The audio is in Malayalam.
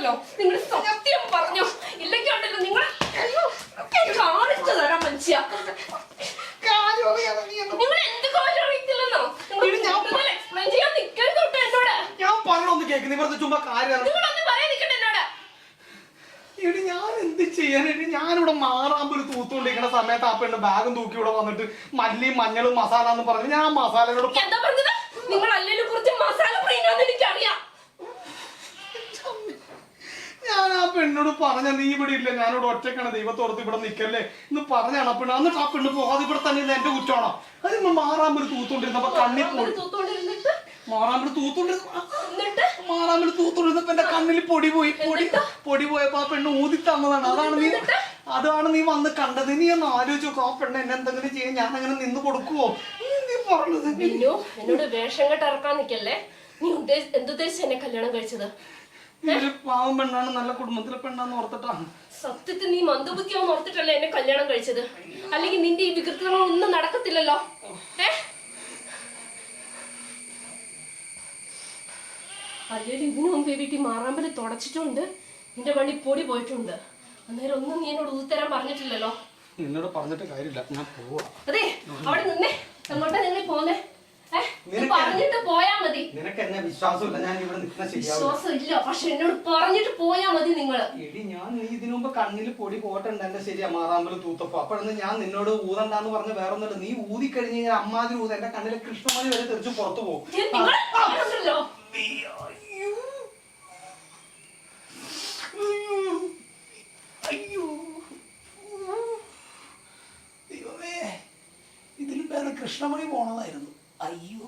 ഉണ്ടല്ലോ നിങ്ങൾ സത്യം പറഞ്ഞു ഇല്ലെങ്കിൽ ഉണ്ടല്ലോ നിങ്ങൾ കാണിച്ചു തരാം മനുഷ്യ. നിങ്ങൾ എന്ത് കാര്യം അറിയത്തില്ലെന്നോ എക്സ്പ്ലെയിൻ ചെയ്യാൻ നിൽക്കരുത് എന്നോട്. ഞാൻ പറഞ്ഞൊന്ന് കേൾക്കുന്നു ഇവിടുത്തെ ചുമ്മാ കാര്യം നിങ്ങളൊന്നും പറയാൻ നിൽക്കണ്ട എന്നോട്. എടി ഞാൻ എന്ത് ചെയ്യാനായിട്ട് ഞാനിവിടെ മാറാമ്പൊരു തൂത്തുകൊണ്ടിരിക്കുന്ന സമയത്ത് ആ പെണ്ണ് ബാഗും തൂക്കി ഇവിടെ വന്നിട്ട് മല്ലിയും മഞ്ഞളും മസാല എന്ന് പറഞ്ഞു. ഞാൻ മസാലയോട് എന്താ പറഞ്ഞത്? നിങ്ങൾ അല്ലെങ്കിലും കുറച്ച് മസാല പ്രീനാന്ന് എനിക്കറിയാം. ഞാൻ ആ പെണ്ണോട് പറഞ്ഞ നീ ഇവിടെ ഇല്ല ഞാനിവിടെ ഒറ്റക്കാണ് ദൈവത്തോർത്ത് ഇവിടെ നിൽക്കല്ലേ എന്ന് പറഞ്ഞാണ് ആ പെണ്ണ്. എന്നിട്ട് ആ പെണ്ണ് പോകാതെ ഇവിടെ തന്നെ എന്റെ കുറ്റമാണോ? അത് മാറാമ്പൊരു തൂത്തോണ്ടിരുന്നപ്പോ കണ്ണിൽ പോയി മാറാമ്പൊരു തൂത്തോണ്ടിരുന്നപ്പോ എന്റെ കണ്ണിൽ പൊടി പോയപ്പോ ആ പെണ്ണ് ഊതി തന്നതാണ്. അതാണ് നീ വന്ന് കണ്ടത്. നീ ഒന്ന് ആലോചിച്ചു നോക്കും ആ പെണ്ണ് എന്നെ എന്തെങ്കിലും ചെയ്യാൻ ഞാൻ അങ്ങനെ നിന്ന് കൊടുക്കുവോ? നീ പറഞ്ഞത് എന്നോട് വേഷം കെട്ട് ഇറക്കാൻ നിക്കല്ലേ. നീ എന്തുദ്ദേശിച്ച് എന്നെ കല്യാണം കഴിച്ചത്? പാവം പെണ്ണാണ്, നല്ല കുടുംബത്തിലെ പെണ്ണാന്ന് ഓർത്തിട്ടാണ്. സത്യത്തിൽ നീ മന്ദബുദ്ധിയാന്ന് ഓർത്തിട്ടല്ലേ എന്നെ കല്യാണം കഴിച്ചത്? അല്ലെങ്കിൽ നിന്റെ ഈ വികൃതികളൊന്നും നടക്കത്തില്ലല്ലോ. അല്ലെങ്കിൽ ഇതിനു മുമ്പ് വീട്ടിൽ മാറാമ്പല് തുടച്ചിട്ടുണ്ട്, നിന്റെ വണ്ടി പൊടി പോയിട്ടുണ്ട്. അന്നേരം ഒന്നും നീ എന്നോട് ഉത്തരം പറഞ്ഞിട്ടില്ലല്ലോ. എന്നോട് പറഞ്ഞിട്ട് കാര്യമില്ല, ഞാൻ പോവാ. അതെ അവിടെ നിന്നേ, അങ്ങോട്ടാ നിങ്ങൾ പോന്നേ. പറഞ്ഞിട്ട് പോയാ മതി. നിനക്ക് എന്നെ വിശ്വാസമില്ല, ഞാൻ ഇവിടെ നിൽക്കുന്ന വിശ്വാസം ഇല്ല, പക്ഷെ എന്നോട് പറഞ്ഞിട്ട് പോയാ മതി. നിങ്ങള് എടി ഞാൻ നീ ഇതിനു മുമ്പ് കണ്ണിൽ പൊടി പോട്ടുണ്ട് എന്റെ ശരിയാ മാറാമ്പല് തൂത്തപ്പോ. അപ്പോഴൊന്ന് ഞാൻ നിന്നോട് ഊതണ്ടാന്ന് പറഞ്ഞ് വേറെ ഒന്നുമില്ല. നീ ഊതി കഴിഞ്ഞ് കഴിഞ്ഞാൽ അമ്മാതിരി ഊത എന്റെ കണ്ണിലെ കൃഷ്ണമണി വരെ തെറിച്ച് പുറത്തു പോകും. ദൈവമേ, ഇതിലും വേറെ കൃഷ്ണമണി പോണതായിരുന്നു. അയ്യോ.